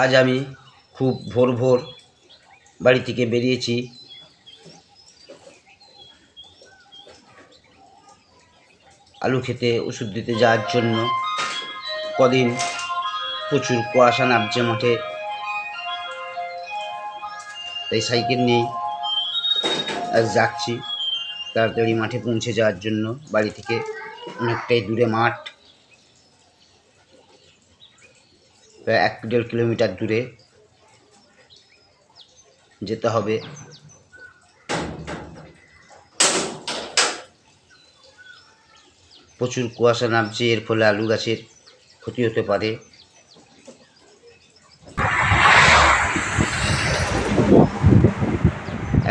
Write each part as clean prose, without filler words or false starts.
আজ আমি খুব ভোর ভোর বাড়ি থেকে বেরিয়েছি আলু খেতে ওষুধ দিতে যাওয়ার জন্য। কদিন প্রচুর কুয়াশা নামছে মাঠে, তাই সাইকেল নিয়েই আজ যাচ্ছি তাড়াতাড়ি মাঠে পৌঁছে যাওয়ার জন্য। বাড়ি থেকে অনেকটাই দূরে মাঠ, প্রায় 1-1.5 কিলোমিটার দূরে যেতে হবে। প্রচুর কুয়াশা নামছে, এর ফলে আলু গাছের ক্ষতি হতে পারে।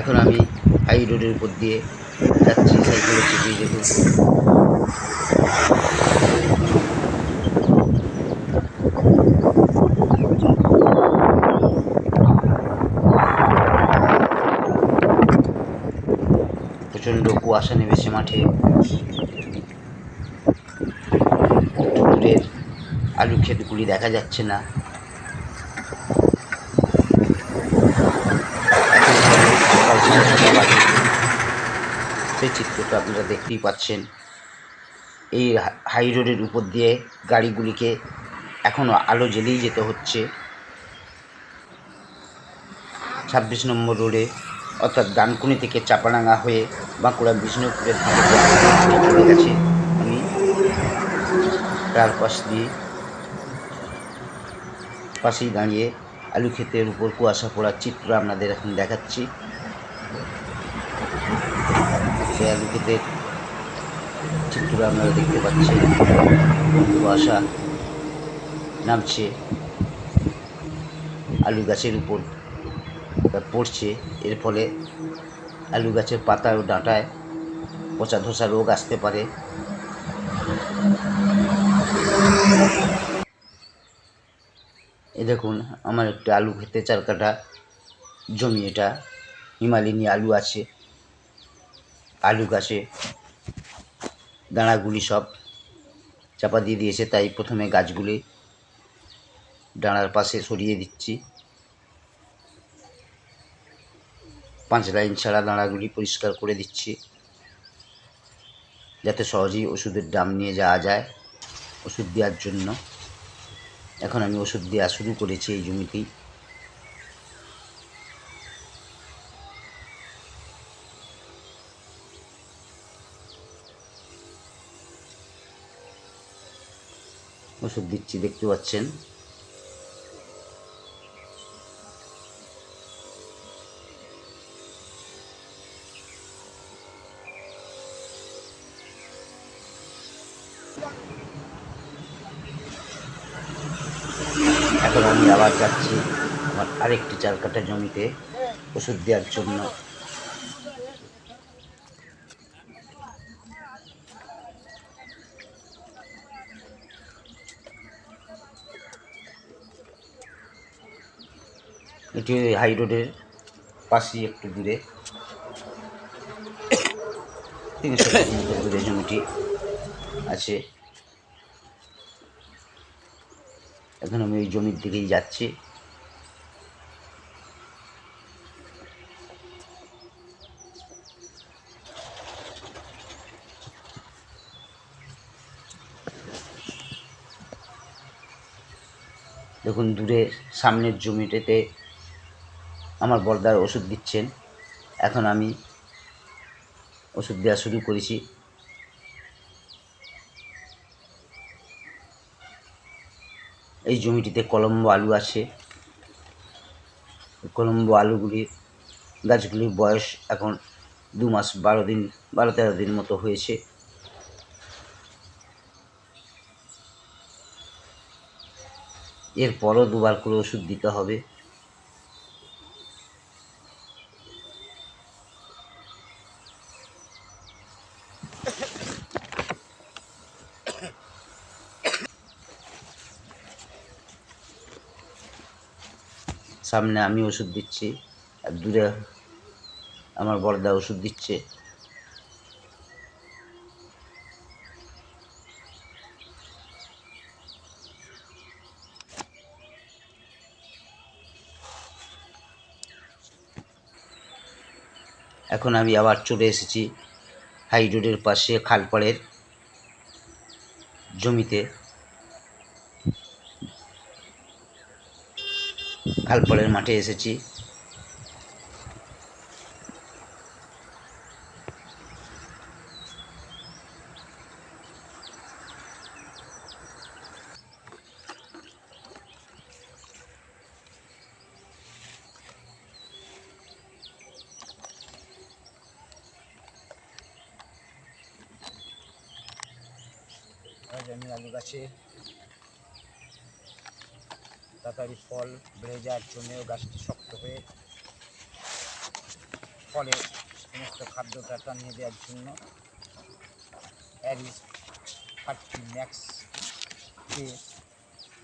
এখন আমি হাই রোডের উপর দিয়ে যাচ্ছি সাইকেলে চেপে। দেখুন প্রচণ্ড কুয়াশা নেমেছে মাঠে। দূরের আলু ক্ষেতগুলি দেখা যাচ্ছে না। সকাল 6:30 বাজে, সেই চিত্রটা আপনারা দেখতেই পাচ্ছেন। এই হাই রোডের উপর দিয়ে গাড়িগুলিকে এখনও আলো জ্বেলেই যেতে হচ্ছে। 26 নম্বর রোডে, অর্থাৎ ডানকুনি থেকে চাপাডাঙ্গা হয়ে বাঁকুড়া বিষ্ণুপুরের দিকে চলে গেছে। আমি তার পাশেই দাঁড়িয়ে আলু ক্ষেতের উপর কুয়াশা পড়ার চিত্র আপনাদের এখন দেখাচ্ছি। আলু ক্ষেতের চিত্র আপনারা দেখতে পাচ্ছেন, কুয়াশা নামছে আলু গাছের উপর পড়ছে। এর ফলে আলু গাছের পাতা ও ডাঁটায় পচা ধসা রোগ আসতে পারে। এ দেখুন, আমার একটি আলু খেতে 4 কাঠা জমি, এটা হিমালিনী আলু আছে। আলু গাছে দাঁড়াগুলি সব চাপা দিয়ে দিয়েছে, তাই প্রথমে গাছগুলি ডাঁড়ার পাশে সরিয়ে দিচ্ছি। 5 লাইন ছাড়া দাঁড়াগুলি পরিষ্কার করে দিচ্ছি, যাতে সহজেই ওষুধের ড্রাম নিয়ে যাওয়া যায় ওষুধ দেওয়ার জন্য। এখন আমি ওষুধ দেওয়া শুরু করেছি এই জমিতেই। ওষুধ দিচ্ছি, দেখতে পাচ্ছেন। এখন আমি আবার যাচ্ছি আমার আরেকটি 4 কাঠা জমিতে ওষুধ দেওয়ার জন্য। এটি হাই রোডের পাশেই একটু দূরে, 300 মিটার দূরে জমিটি আছে। এখন আমি ওই জমির দিকেই যাচ্ছি। দেখুন দূরে সামনের জমিটাতে আমার বড়দার ওষুধ দিচ্ছেন। এখন আমি ওষুধ দেওয়া শুরু করেছি। এই জমিটিতে কলম্বো আলু আছে। কলম্বো আলুগুলির গাছগুলির বয়স এখন 2 মাস 12-13 দিন মতো হয়েছে। এরপরও 2 বার করে ওষুধ দিতে হবে। সামনে আমি ওষুধ দিচ্ছি, আর দূরে আমার বড়দা ওষুধ দিচ্ছে। এখন আমি আবার চলে এসেছি হাই রোডের পাশে খালপাড়ের জমিতে। খালপাড়ের মাঠে এসেছি। আমি আলু গাছে তাড়াতাড়ি ফল বেড়ে যাওয়ার জন্যেও গাছটি শক্ত হয়ে ফলে সমস্ত খাদ্যটা টানিয়ে দেওয়ার জন্য অ্যারিস 30 max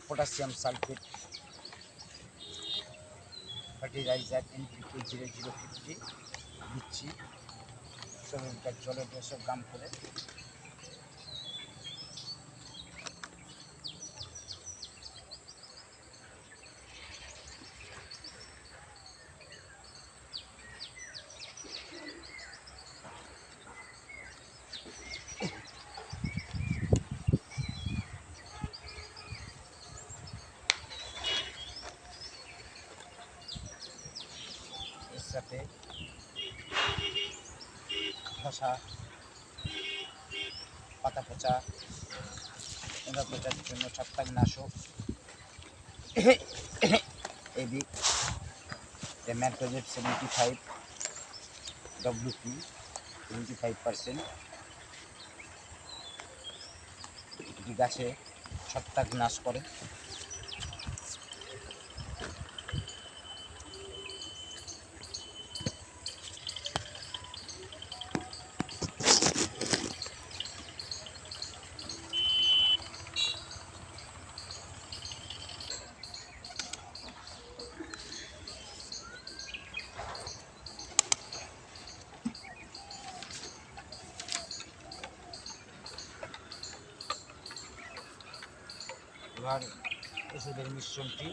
potassium sulphate fertiliser NPK 0050 দিচ্ছি 100 লিটার জলে 200 গ্রাম করে। এর সাথে ধসা, পাতা পচা, পোকা পচার জন্য ছত্রাকনাশক এদিক ম্যানকোজেব 75 WP 75%। এটি গাছে ছত্রাক নাশ করে। এবার ওষুধের মিশ্রণটি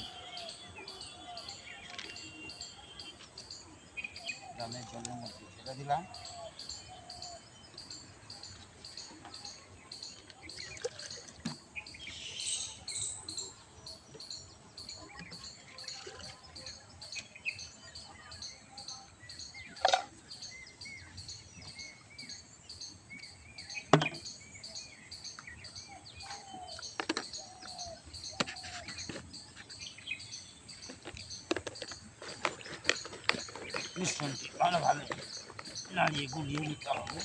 ড্রামের জলের মধ্যে ছেড়ে দিলাম। মিশ্রণটি ভালোভাবে নাড়িয়ে গুলিয়ে নিতে হবে,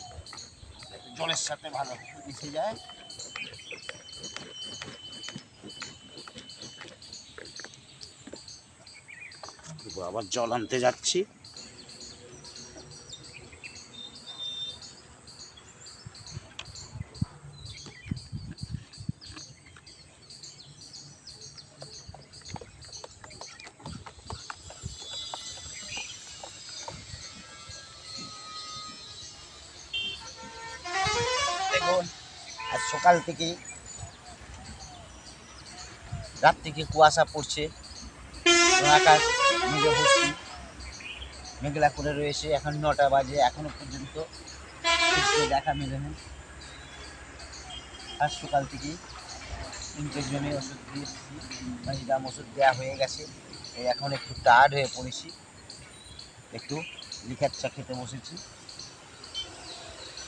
জলের সাথে ভালো মিশে যায়। আবার জল আনতে যাচ্ছি। দেখুন আজ সকাল থেকেই রাত থেকে কুয়াশা পড়ছে, আকাশ মেঘে ভর্তি, মেঘলা করে রয়েছে। এখন 9টা বাজে, এখনো পর্যন্ত দেখা মেলেনি। আজ সকাল থেকেই 3টে জমি ওষুধ দিয়ে এসেছি, দাম ওষুধ দেওয়া হয়ে গেছে। এখন একটু টায়ার্ড হয়ে পড়েছি, একটু লিকার চা খেতে বসেছি।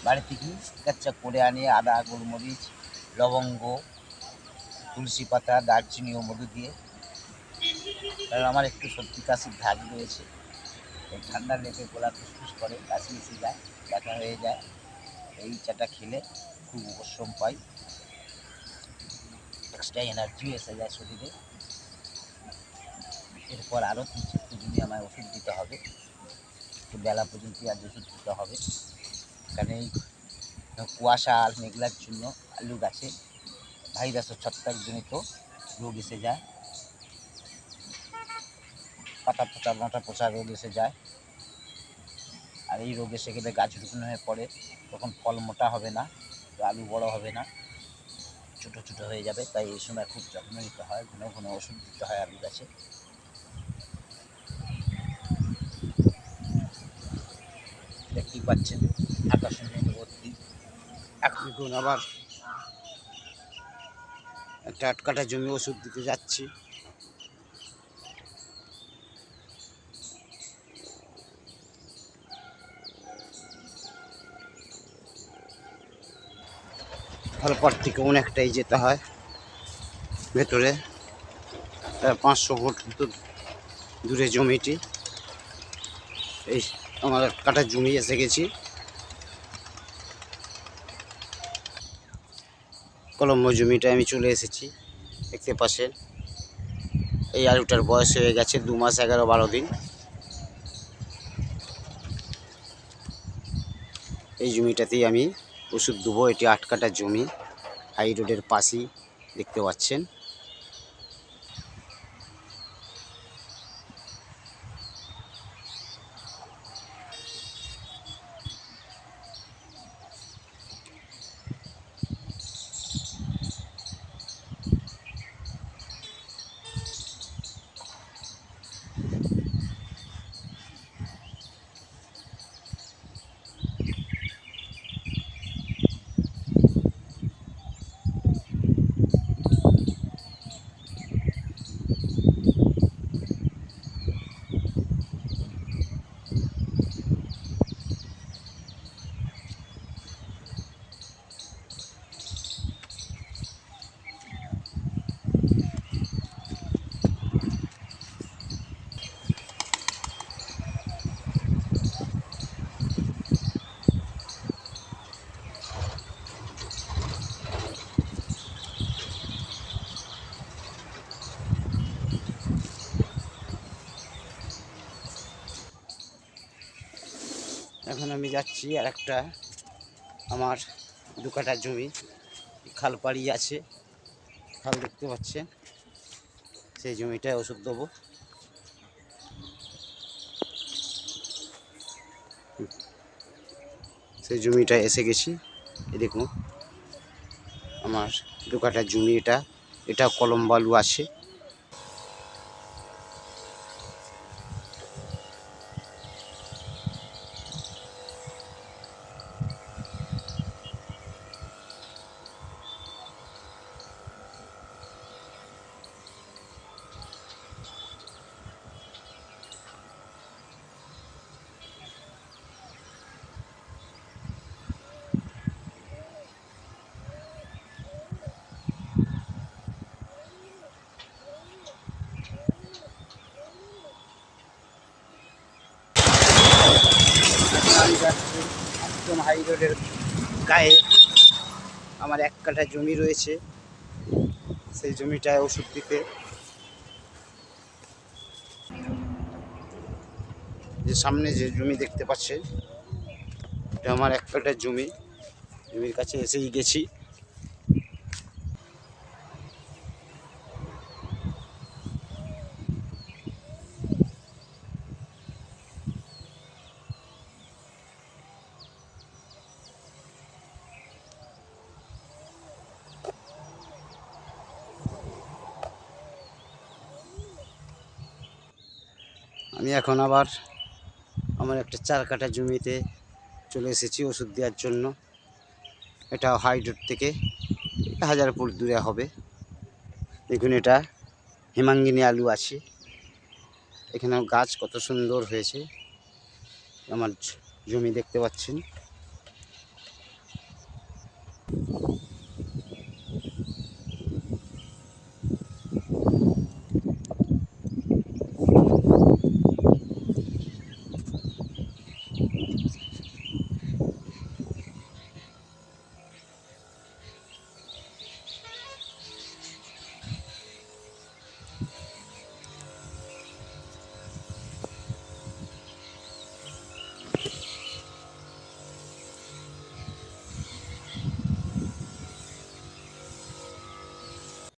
বাড়ি থেকে লিকার চা করে আনিয়ে আদা, গোলমরিচ, লবঙ্গ, তুলসী পাতা, দারচিনি ও মধু দিয়ে, কারণ আমার একটু সর্দি কাশির ধাগ রয়েছে। এই ঠান্ডা লেগে গলা ফুসফুস করে, কাশি এসে যায়, ব্যথা হয়ে যায়। এই চাটা খেলে খুব উপশম পাই, এক্সট্রা এনার্জি এসে যায় শরীরে। এরপর আরও 3-4টে জমি আমায় ওষুধ দিতে হবে, বেলা পর্যন্ত আজ ওষুধ দিতে হবে। কারণ এই কুয়াশা আর মেঘলার জন্য আলু গাছে ভাইরাস ও ছত্রাকজনিত রোগ এসে যায়, পাতা পচা, মাথা পচা রোগ এসে যায়। আর এই রোগ এসে গেলে গাছ রুগ্ন হয়ে পড়ে, তখন ফল মোটা হবে না, আলু বড় হবে না, ছোটো ছোটো হয়ে যাবে। তাই এই সময় খুব যত্ন নিতে হয়, ঘন ঘন ওষুধ দিতে হয় আলু গাছে। দেখতেই পাচ্ছেন আকাশের মেঘে ভর্তি। এখন দেখুন আবার একটা 8 কাঠা জমি ওষুধ দিতে যাচ্ছি। খালপাড় থেকে অনেকটাই যেতে হয় ভেতরে, 500 ফুট দূরে জমিটি। এই আমার 8 কাঠা জমি এসে গেছি। কলম্বো জমিটা আমি চলে এসেছি, দেখতে পাচ্ছেন। এই আলুটার বয়স হয়ে গেছে 2 মাস 11-12 দিন। এই জমিটাতেই আমি ওষুধ দেবো। এটি 8 কাঠা জমি, হাই রোডের পাশেই, দেখতে পাচ্ছেন। এখন আমি যাচ্ছি আর একটা আমার 2 কাঠা জমি, খাল পাড়ি আছে, খাল দেখতে পাচ্ছেন। সেই জমিটায় ওষুধ দেবো। সেই জমিটায় এসে গেছি। এই দেখুন আমার 2 কাঠা জমি, এটা কলম্বো আলু আছে। আমি যাচ্ছি একদম হাই রোডের গায়ে। আমার 1 কাঠা জমি রয়েছে, সেই জমিটায় ওষুধ দিতে। যে সামনে যে জমি দেখতে পাচ্ছেন, এটা আমার 1 কাঠা জমি। জমির কাছে এসেই গেছি। আমি এখন আবার আমার একটা 4 কাঠা জমিতে চলে এসেছি ওষুধ দেওয়ার জন্য। এটা হাই রোড থেকে 1000 ফুট দূরে হবে। দেখুন এটা হেমাঙ্গিনী আলু আছে। এখানে গাছ কত সুন্দর হয়েছে। আমার জমি দেখতে পাচ্ছেন।